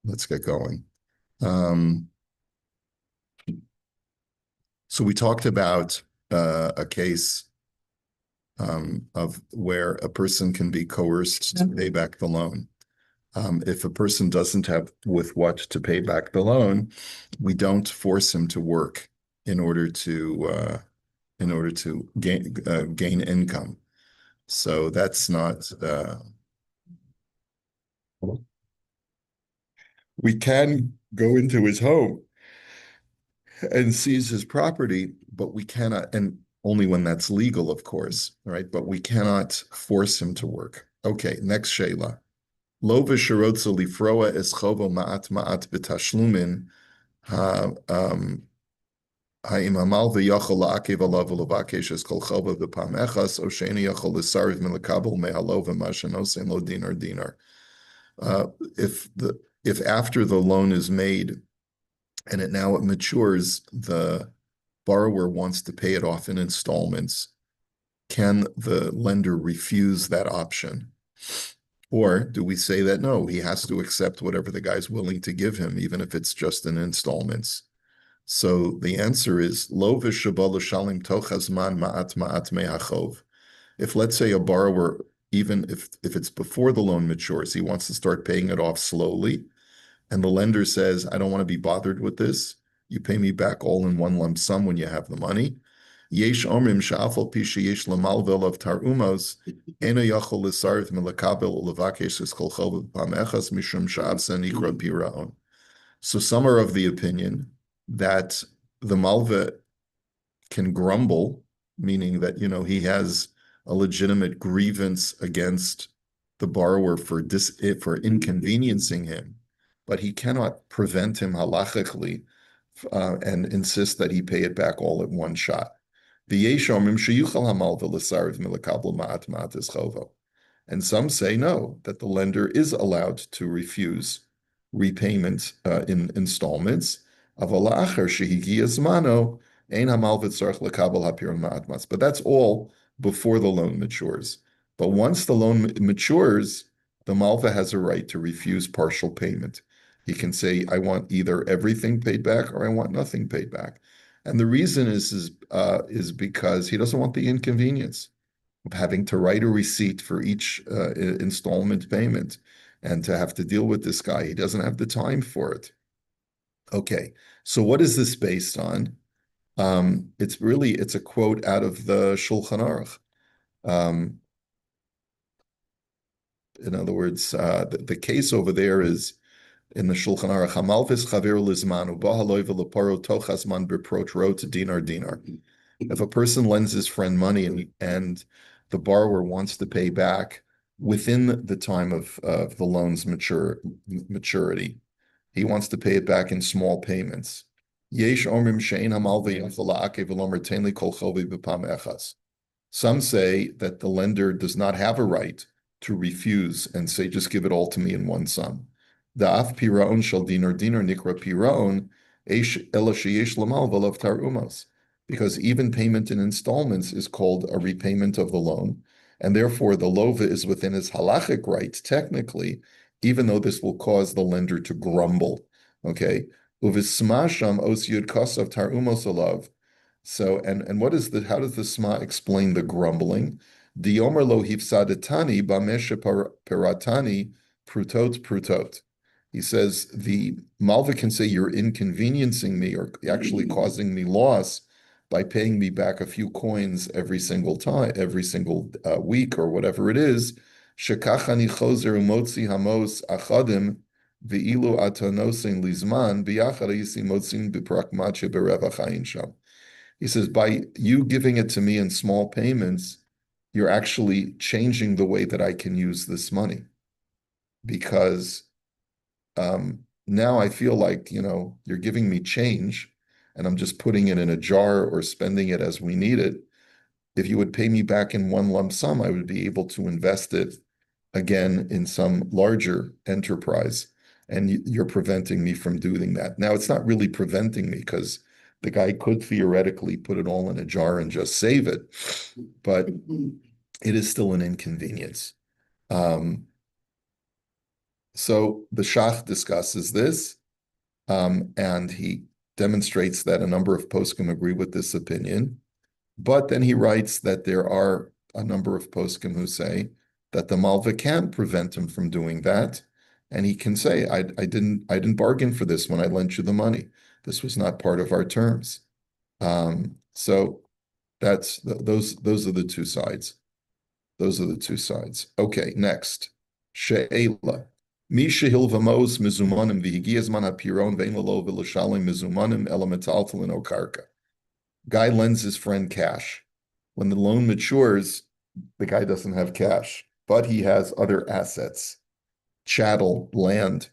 let's get going. Um, so we talked about a case of where a person can be coerced to pay back the loan. If a person doesn't have with what to pay back the loan, we don't force him to work in order to gain income. So that's not. We can go into his home and seize his property, but we cannot, and only when that's legal, of course, right? But we cannot force him to work. Okay, next Shayla. Lo v'shirotza lifroa es chovo ma'at ma'at b'tashlumin ha'im hamal v'yachol la'akev alav v'levakesh es kol chova v'pam echas o sheni yachol l'sariv milakabel me'alo v'mashen lo dinar dinar. If after the loan is made and it matures, the borrower wants to pay it off in installments, can the lender refuse that option? Or do we say that no, he has to accept whatever the guy's willing to give him, even if it's just in installments? So the answer is lo v'shabal shalim tochazman ma'at ma'at me'achov. If let's say a borrower, even if it's before the loan matures, he wants to start paying it off slowly, and the lender says, I don't want to be bothered with this. You pay me back all in one lump sum when you have the money. Yesh omrim sha'afal pi sheyesh lamalvel of tarumos eno yachol l'sarv melakabel levakesh es kol chol b'pamechas mishum sha'avsen ikra piraon. So some are of the opinion that the malva can grumble, meaning that he has a legitimate grievance against the borrower for inconveniencing him, but he cannot prevent him halachically and insist that he pay it back all at one shot. And some say no, that the lender is allowed to refuse repayment in installments. But that's all before the loan matures. But once the loan matures, the malva has a right to refuse partial payment. He can say, I want either everything paid back or I want nothing paid back. And the reason is because he doesn't want the inconvenience of having to write a receipt for each installment payment and to have to deal with this guy. He doesn't have the time for it. Okay, so what is this based on? It's a quote out of the Shulchan Aruch. In other words, the case over there is in the Shulchan Aruch, Hamalvis chaver lizmanu b'haloi v'leparo tochasman b'prot ro to dinar dinar. If a person lends his friend money and the borrower wants to pay back within the time of the loan's maturity, he wants to pay it back in small payments. Yesh omrim shein hamalvi yachala'ake v'lomer tenli kol chovi b'pam echas. Some say that the lender does not have a right to refuse and say, just give it all to me in one sum. Da'af piraon shel dinar dinar nikra piraon ela sheyesh lamal v'lav tarumos. Because even payment in installments is called a repayment of the loan, and therefore the lova is within his halachic right, technically, even though this will cause the lender to grumble. Okay, uvismasham os yud kosav tarumos alav. So, and what is how does the Sma explain the grumbling? Diomer lo hifsadatani bamesha peratani prutot prutot. He says the Malva can say you're inconveniencing me or actually causing me loss by paying me back a few coins every single time, every single week or whatever it is. Shekachani chozer umotzi hamos achadim ve'ilu atanosin lizman biyachar yisi motzin biprakmache berevachayin sham. He says, by you giving it to me in small payments, you're actually changing the way that I can use this money. Because now I feel like, you're giving me change and I'm just putting it in a jar or spending it as we need it. If you would pay me back in one lump sum, I would be able to invest it again in some larger enterprise. And you're preventing me from doing that. Now, it's not really preventing me because the guy could theoretically put it all in a jar and just save it, but it is still an inconvenience. So the Shach discusses this, and he demonstrates that a number of poskim agree with this opinion. But then he writes that there are a number of poskim who say that the malva can prevent him from doing that, and he can say, I didn't bargain for this when I lent you the money. This was not part of our terms." So those are the two sides. Those are the two sides. Okay, next. She'ela. Misha hilvamos mizumanim v'higias man hapiron ve'in lalo v'lashalim mizumanim ela metaltalin o karka. Guy lends his friend cash. When the loan matures, the guy doesn't have cash, but he has other assets, chattel, land.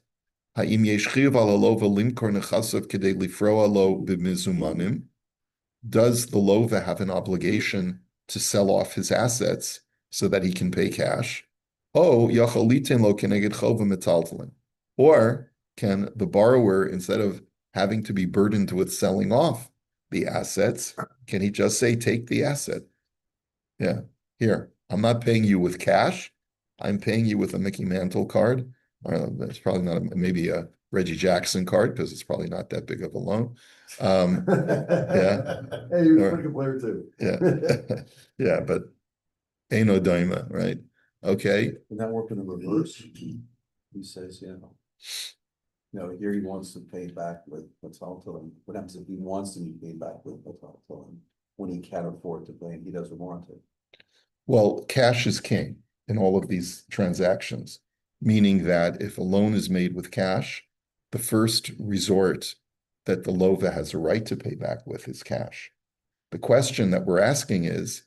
Ha'im yesh chiyuv ala lova limkor nechasav kedei lifroa lo b'mizumanim. Does the lova have an obligation to sell off his assets so that he can pay cash? Oh, yachaliten lo keneged chova metaltalin. Or can the borrower, instead of having to be burdened with selling off the assets, can he just say, take the asset? Yeah, here, I'm not paying you with cash. I'm paying you with a Mickey Mantle card. That's probably not maybe a Reggie Jackson card because it's probably not that big of a loan. Yeah. Hey, you're a pretty good player too. Yeah. Yeah, but ain't no daima, right? Okay. Can that work in the reverse? He says, no, here he wants to pay back with metaltalin. What happens if he wants to be paid back with metaltalin when he can't afford to pay and he doesn't want to? Well, cash is king in all of these transactions, meaning that if a loan is made with cash, the first resort that the lova has a right to pay back with is cash. The question that we're asking is,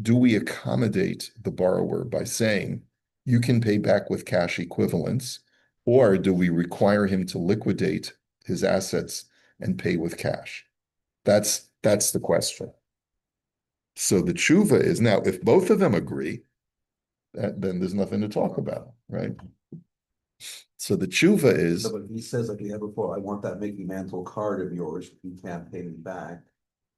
do we accommodate the borrower by saying, you can pay back with cash equivalents, or do we require him to liquidate his assets and pay with cash? That's the question. So the tshuva is now, if both of them agree, then there's nothing to talk about, right? So the tshuva is. No, but he says, like we had before, I want that Mickey Mantle card of yours. You can't pay me back.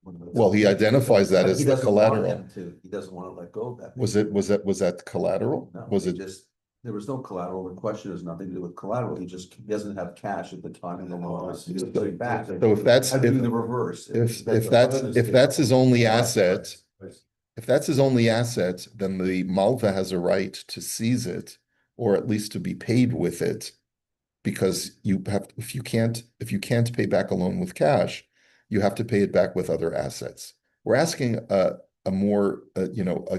Well, he identifies that as the collateral. He doesn't want to let go of that. Was that collateral? No, was it just there was no collateral. The question has nothing to do with collateral. He doesn't have cash at the time of the loan. He just pay back. So if that's the reverse. If that's his only asset, if that's his only asset, then the malva has a right to seize it, or at least to be paid with it, because if you can't pay back a loan with cash, you have to pay it back with other assets. We're asking a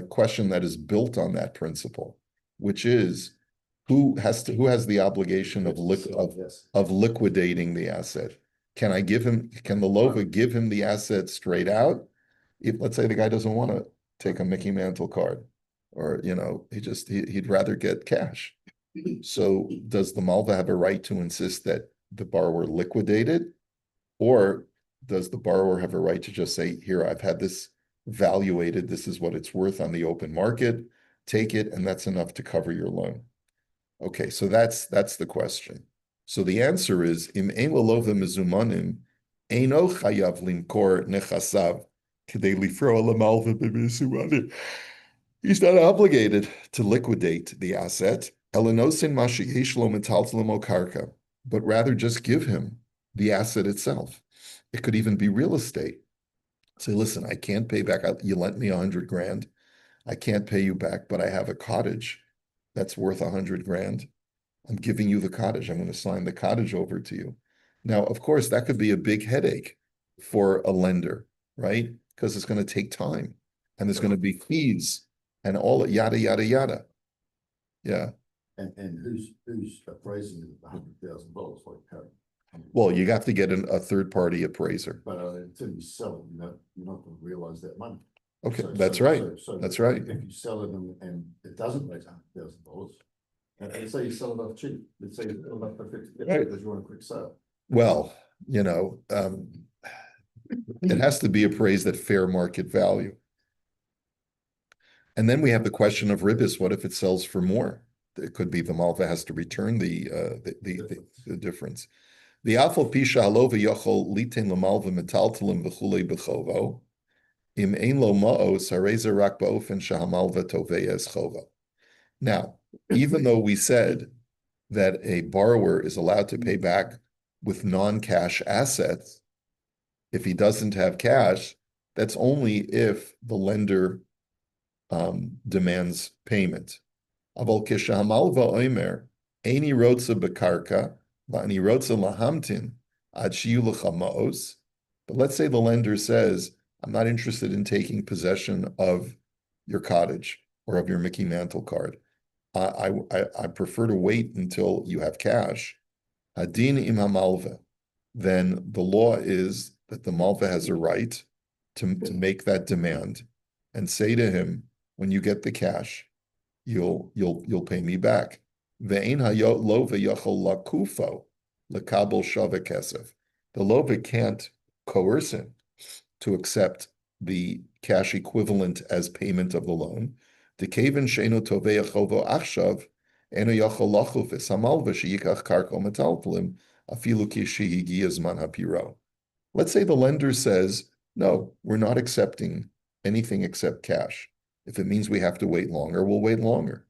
question that is built on that principle, which is who has the obligation of liquidating the asset? Can the lova give him the asset straight out? If, let's say, the guy doesn't want to take a Mickey Mantle card, or he'd rather get cash. So does the malva have a right to insist that the borrower liquidate it, or does the borrower have a right to just say, here, I've had this valuated, this is what it's worth on the open market, take it, and that's enough to cover your loan? Okay, so that's the question. So the answer is, im ein lolova mezumanim, eino chayav limkor nechasav kedei lifroa lamalva b'mezumanim. He's not obligated to liquidate the asset, elenosin mashi yesh lo metaltalim o karka, but rather just give him the asset itself. It could even be real estate. Say, listen, I can't pay back. You lent me 100 grand. I can't pay you back, but I have a cottage that's worth 100 grand. I'm giving you the cottage. I'm going to sign the cottage over to you. Now, of course, that could be a big headache for a lender, right? Because it's going to take time, and there's going to be fees and all yada, yada, yada. Yeah. And who's appraising the $100,000? Like, well, you have to get a third-party appraiser. But until you sell it, you're not going to realize that money. Okay, that's right. That's right. If you sell it and it doesn't raise $100,000, and let's say you sell it off cheap, let's say you sell it off for $50 because you want a quick sale. Well, it has to be appraised at fair market value. And then we have the question of ribis. What if it sells for more? It could be the malva has to return the difference. The afal pisha halova yochol litin lamalva metaltalim v'chulei b'chovo im ein lo ma'os hareza rak ba'ofen shahamalva toveya es chova. Now, even though we said that a borrower is allowed to pay back with non-cash assets, if he doesn't have cash, that's only if the lender demands payment. Aval kishahamalva oimer, eini rotza bekarka, va'ani rotza lahamtin, ad shiyu lecha ma'os. But let's say the lender says, I'm not interested in taking possession of your cottage or of your Mickey Mantle card. I prefer to wait until you have cash. Hadin im hamalva. Then the law is that the malva has a right to make that demand and say to him, when you get the cash, you'll pay me back. Ve'ein lova yachol lakufo lekabel shava kesef. The lova can't coerce him to accept the cash equivalent as payment of the loan. Dekeven sheino tovei chovo achshav eno yachol lachuf esamalva sheyikach karko metalpelim afilu kishi higia zman hapiro. Let's say the lender says, no, we're not accepting anything except cash. If it means we have to wait longer, we'll wait longer.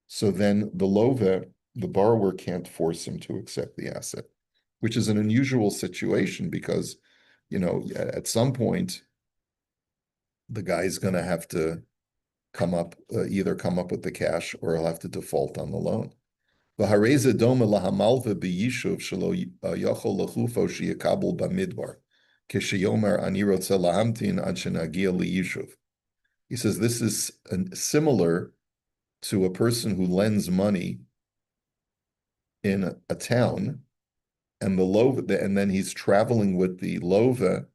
So then the lova, the borrower can't force him to accept the asset, which is an unusual situation because, at some point, the guy's going to have to either come up with the cash or he'll have to default on the loan. V'hareza doma lahamalva b'yishuv shelo yachol lechufo sheyakabel b'midbar kisheyomer ani rotze lahamtin ad shenagia liyishuv. He says this is similar to a person who lends money in a town, and then he's traveling with the lova,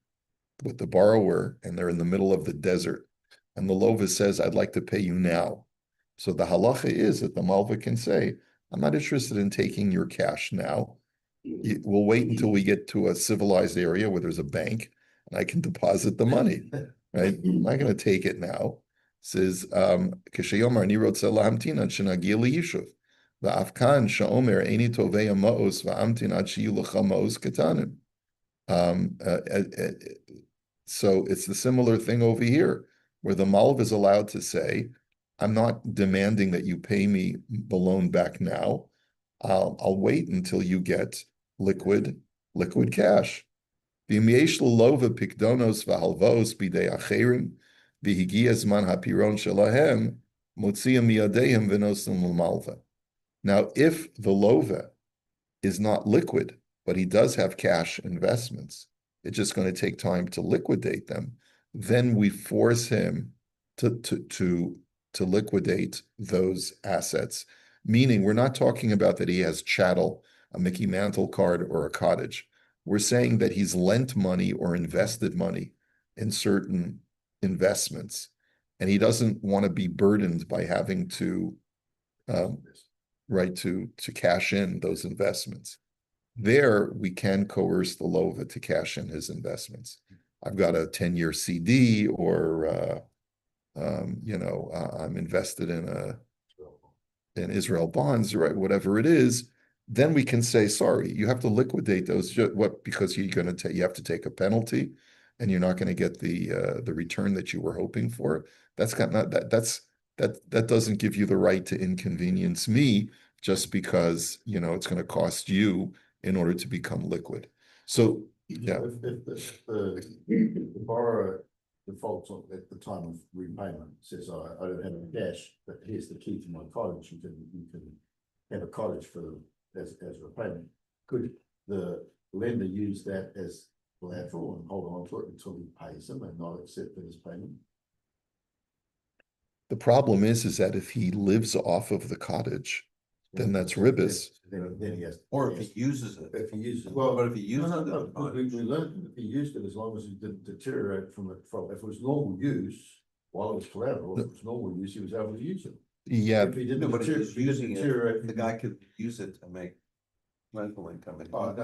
with the borrower, and they're in the middle of the desert. And the lova says, I'd like to pay you now. So the halacha is that the malva can say, I'm not interested in taking your cash now. We'll wait until we get to a civilized area where there's a bank and I can deposit the money, right? I'm not going to take it now. It says, Kishayomar ni rotze lahamtin ad shenagia liyishuv. Va'afkan sha'omer eini tovei ma'os va'amtin ad shiyu lecha ma'os ketanim. So it's the similar thing over here, where the malv is allowed to say, I'm not demanding that you pay me the loan back now. I'll wait until you get liquid cash. V'imyesh lelova pikdonos v'halvos bidei acherim v'higia zman hapiron shelahem motzia miyadeim v'nosim l'malva. Now, if the lova is not liquid, but he does have cash investments, it's just going to take time to liquidate them. Then we force him to liquidate those assets. Meaning, we're not talking about that he has chattel, a Mickey Mantle card, or a cottage. We're saying that he's lent money or invested money in certain investments, and he doesn't want to be burdened by having to cash in those investments. There, we can coerce the lova to cash in his investments. I've got a 10-year CD, or I'm invested in Israel bonds, right? Whatever it is. Then we can say, sorry, you have to liquidate those. Because you have to take a penalty, and you're not going to get the return that you were hoping for. That doesn't give you the right to inconvenience me just because it's going to cost you in order to become liquid. So yeah, if the borrower defaults at the time of repayment, says, I don't have any cash, but here's the key to my cottage. You can have a cottage as repayment. Could the lender use that as collateral and hold on to it until he pays them and not accept it as payment? the problem is that if he lives off of the cottage, then that's ribbis. Then he has. Or if he uses it. If he uses it. Well, but if he uses it. We learned that if he used it, as long as it didn't deteriorate if it was normal use, while it was collateral, if it was normal use, he was able to use it. Yeah. If he didn't No, but if he's using deteriorate, it, the guy could use it to make rental income. The problem-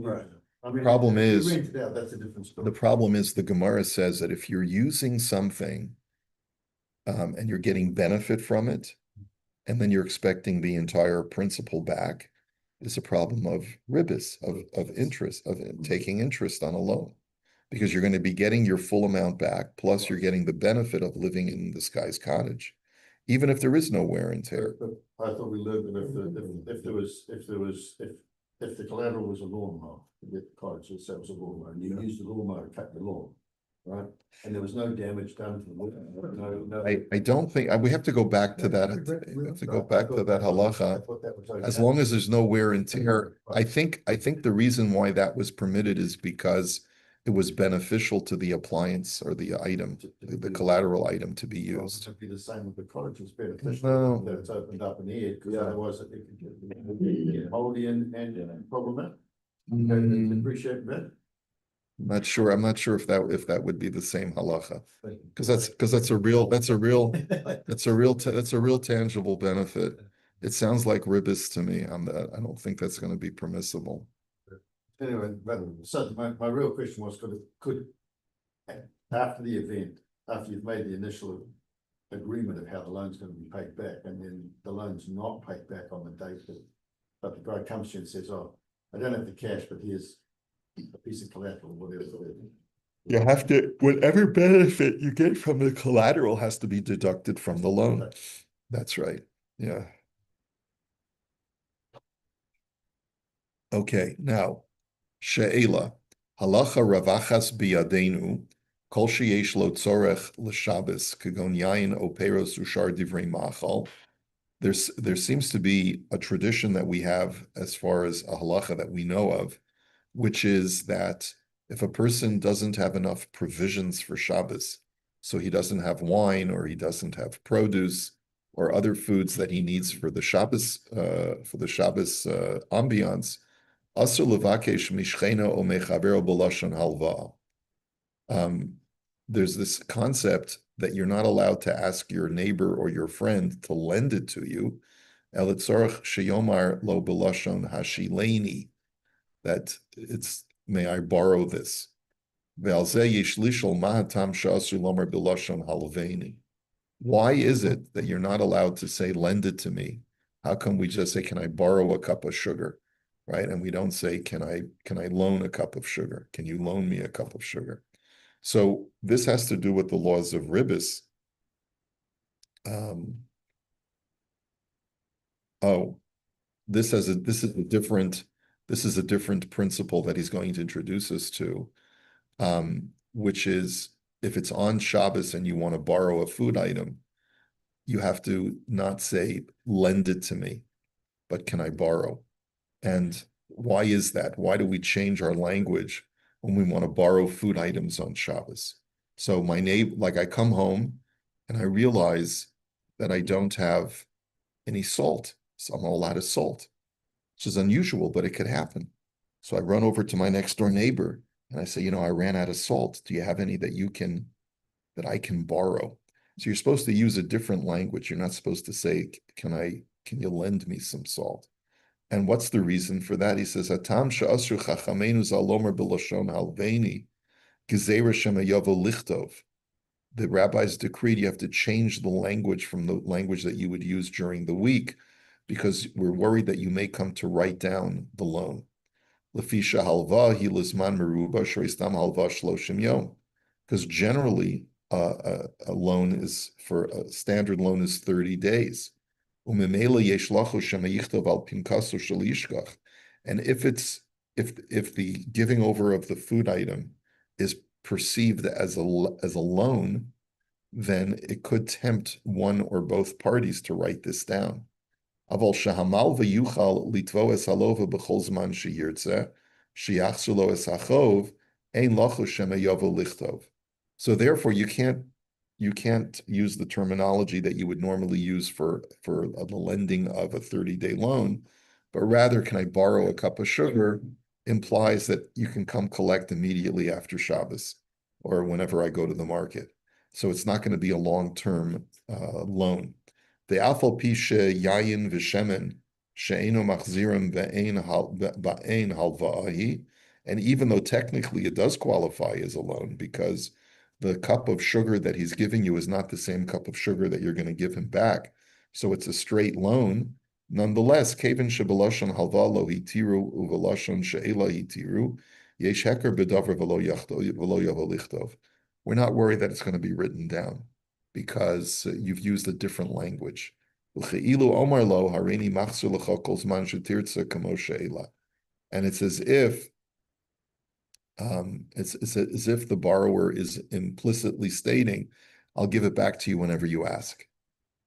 Right. I mean, Problem if you is- rent it out, that's a different story. The problem is the Gemara says that if you're using something and you're getting benefit from it, and then you're expecting the entire principal back, is a problem of ribbis, of interest, of taking interest on a loan. Because you're going to be getting your full amount back, plus you're getting the benefit of living in this guy's cottage. even if there is no wear and tear. But I thought we learned that if the collateral was a lawnmower, to get the cottage, let's say it was a lawnmower, and you used the lawnmower to cut the lawn, right? And there was no damage done to the lawn, I don't think, we have to go back to that, we have to go back to that halacha. As long as there's no wear and tear, I think the reason why that was permitted is because it was beneficial to the appliance or the item, the collateral item to be used. It'd be the same with the cottage, it's beneficial No. that it's opened up in the air, because Yeah. otherwise it could get moldy and problematic. Mm, Appreciate that. I'm not sure if that would be the same halacha, because that's a real tangible benefit. It sounds like ribbis to me on that. I don't think that's going to be permissible. Anyway, so my real question was, could after the event, after you've made the initial agreement of how the loan's going to be paid back, and then the loan's not paid back on the date but the guy comes to you and says, "Oh, I don't have the cash, but here's a piece of collateral," whatever. You have to, whatever benefit you get from the collateral has to be deducted from the loan. That's right. Yeah. Okay, now, she'ela, halacha ravachas biyadenu, kol sheyesh lo tzorech l'shabes, kagon yain o peros ushar divrei machal. There seems to be a tradition that we have as far as a halacha that we know of, which is that if a person doesn't have enough provisions for Shabbos, so he doesn't have wine or he doesn't have produce or other foods that he needs for the Shabbos ambiance, asur levakesh mishchena o mechavero b'lashon halva. There's this concept that you're not allowed to ask your neighbor or your friend to lend it to you. El tzorach sheyomar lo b'lashon hashileni, that it's, may I borrow this? Why is it that you're not allowed to say, lend it to me? How come we just say, can I borrow a cup of sugar? Right? And we don't say, can I loan a cup of sugar? Can you loan me a cup of sugar? So this has to do with the laws of ribbis. This is a different principle that he's going to introduce us to, which is if it's on Shabbos and you want to borrow a food item, you have to not say, lend it to me, but can I borrow? And why is that? Why do we change our language when we want to borrow food items on Shabbos? So my neighbor, like I come home and I realize that I don't have any salt. So I'm all out of salt, which is unusual, but it could happen. So I run over to my next door neighbor and I say, I ran out of salt. Do you have any that I can borrow? So you're supposed to use a different language. You're not supposed to say, can you lend me some salt? And what's the reason for that? He says, Atam she'asru chachamenu zalomer b'lashon halveini, gezerah shemayovo lichtov. The rabbis decreed you have to change the language from the language that you would use during the week, because we're worried that you may come to write down the loan. Lefisha halva hi lizman meruba shreistam halva shloshim yom. Because generally, a standard loan is 30 days. And if the giving over of the food item is perceived as a loan, then it could tempt one or both parties to write this down. So therefore, you can't use the terminology that you would normally use for the lending of a 30-day loan, but rather, can I borrow a cup of sugar, implies that you can come collect immediately after Shabbos or whenever I go to the market. So it's not going to be a long-term loan. The afal pishe yayin v'shemen she'eno machzirim ba'ein halva'ahi, and even though technically it does qualify as a loan, because the cup of sugar that he's giving you is not the same cup of sugar that you're going to give him back, so it's a straight loan. Nonetheless, kevin shebelashon halva lo hitiru uvelashon she'ela hitiru yesh heker bedavar v'lo yavo lichtov. We're not worried that it's going to be written down. because you've used a different language. And it's as if it's as if the borrower is implicitly stating, I'll give it back to you whenever you ask.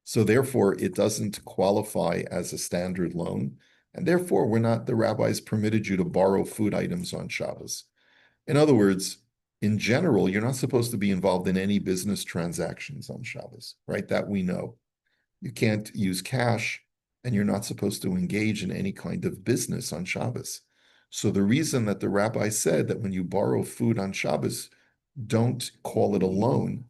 So therefore, it doesn't qualify as a standard loan. And therefore, the rabbis permitted you to borrow food items on Shabbos. In other words, in general, you're not supposed to be involved in any business transactions on Shabbos, right? That we know. You can't use cash, and you're not supposed to engage in any kind of business on Shabbos. So the reason that the rabbi said that when you borrow food on Shabbos, don't call it a loan,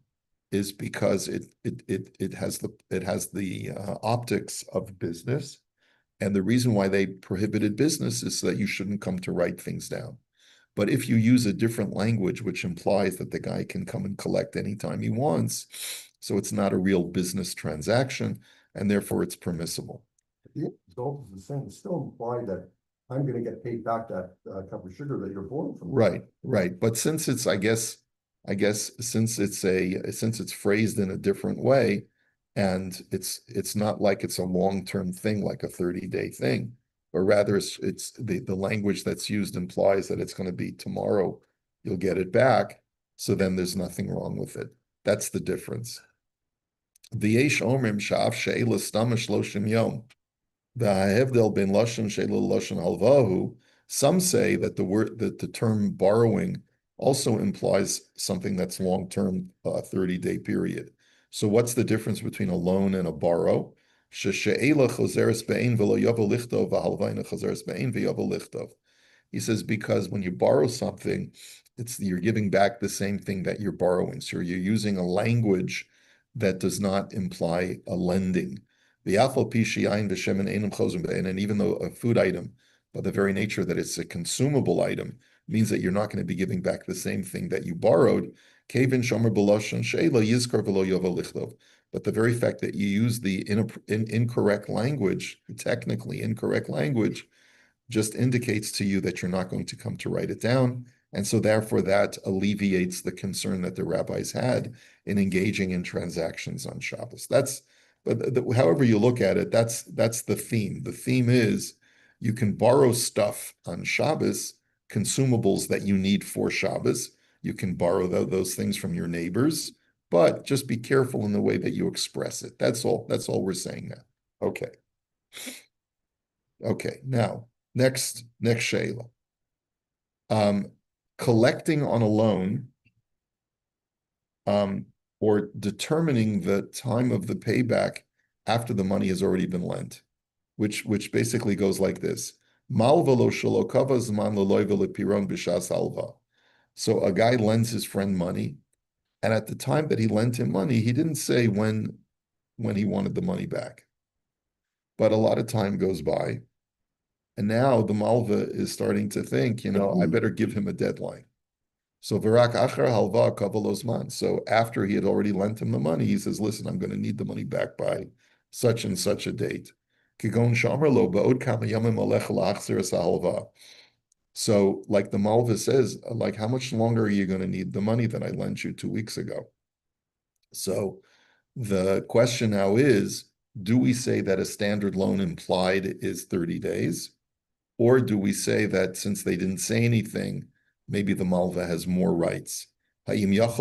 is because it has the optics of business, and the reason why they prohibited business is so that you shouldn't come to write things down. But if you use a different language, which implies that the guy can come and collect anytime he wants, so it's not a real business transaction, and therefore it's permissible. Yeah, so the same, still imply that I'm gonna get paid back that cup of sugar that you're borrowing from. Right. But since it's, I guess, since it's phrased in a different way, and it's not like it's a long-term thing, like a 30-day thing, or rather it's the language that's used implies that it's going to be tomorrow, you'll get it back. So then there's nothing wrong with it. That's the difference. V'yesh omrim sha'af she'ela stama shloshim yom. V'ha'hevdel ben lashon she'ela lashon halvahu. Some say that the term borrowing also implies something that's long-term, 30-day period. So what's the difference between a loan and a borrow? He says because when you borrow something, you're giving back the same thing that you're borrowing. So you're using a language that does not imply a lending. And even though a food item, by the very nature that it's a consumable item, means that you're not going to be giving back the same thing that you borrowed. But the very fact that you use the incorrect language, technically incorrect language, just indicates to you that you're not going to come to write it down. And so therefore that alleviates the concern that the rabbis had in engaging in transactions on Shabbos. However you look at it, that's the theme. The theme is you can borrow stuff on Shabbos, consumables that you need for Shabbos. You can borrow those things from your neighbors, but just be careful in the way that you express it. That's all we're saying now. Okay. Now, next Shayla. Collecting on a loan, or determining the time of the payback after the money has already been lent, which basically goes like this. So a guy lends his friend money, and at the time that he lent him money, he didn't say when he wanted the money back. But a lot of time goes by, and now the malva is starting to think, I better give him a deadline. So Virak Achar Halva Kavalosman. So after he had already lent him the money, he says, listen, I'm going to need the money back by such and such a date. So like the Malva says, like, how much longer are you going to need the money that I lent you 2 weeks ago? So the question now is, do we say that a standard loan implied is 30 days? Or do we say that since they didn't say anything, maybe the Malva has more rights? So does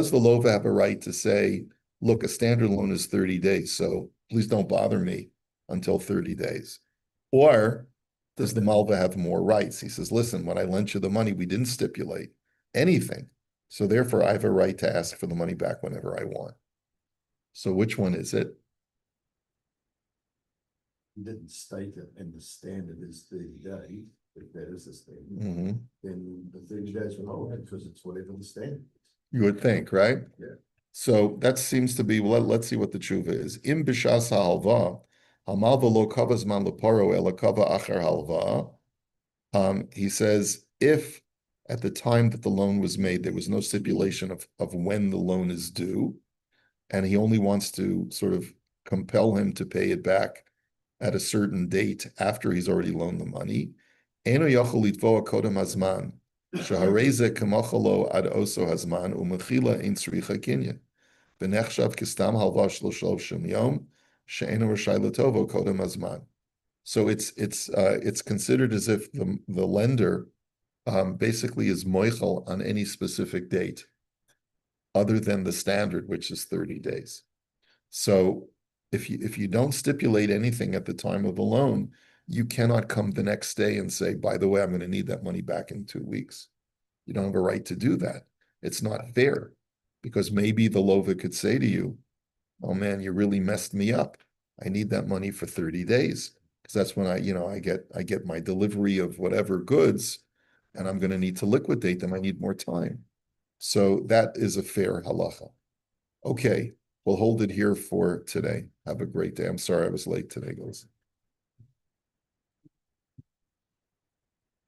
the Lova have a right to say, look, a standard loan is 30 days, so please don't bother me until 30 days? Or does the Malva have more rights? He says, listen, when I lent you the money, we didn't stipulate anything. So therefore, I have a right to ask for the money back whenever I want. So which one is it? You didn't state it, and the standard is 30 days. If that is the standard, then the 30 days will hold because it's whatever the standard is. You would think, right? Yeah. So that seems to be, let's see what the tshuva is. Im b'shas ha'alva, hamalva lo kavas man leparo ela kava achar halva. He says, if at the time that the loan was made, there was no stipulation of when the loan is due, and he only wants to sort of compel him to pay it back at a certain date after he's already loaned the money. Eno yochel litvoa kodem hazman, sheharei ze kemocha lo ad oso hazman, umechila ein tzricha kinyan. V'nechshav kistam halvash lo shloshim yom, she'eno rashai letovo kodem hazman. So it's considered as if the lender basically is moichel on any specific date, other than the standard, which is 30 days. So if you don't stipulate anything at the time of the loan, you cannot come the next day and say, by the way, I'm going to need that money back in 2 weeks. You don't have a right to do that. It's not fair, because maybe the lover could say to you, oh man, you really messed me up. I need that money for 30 days. Because that's when I get my delivery of whatever goods, and I'm going to need to liquidate them. I need more time. So that is a fair halacha. Okay, we'll hold it here for today. Have a great day. I'm sorry I was late today, guys.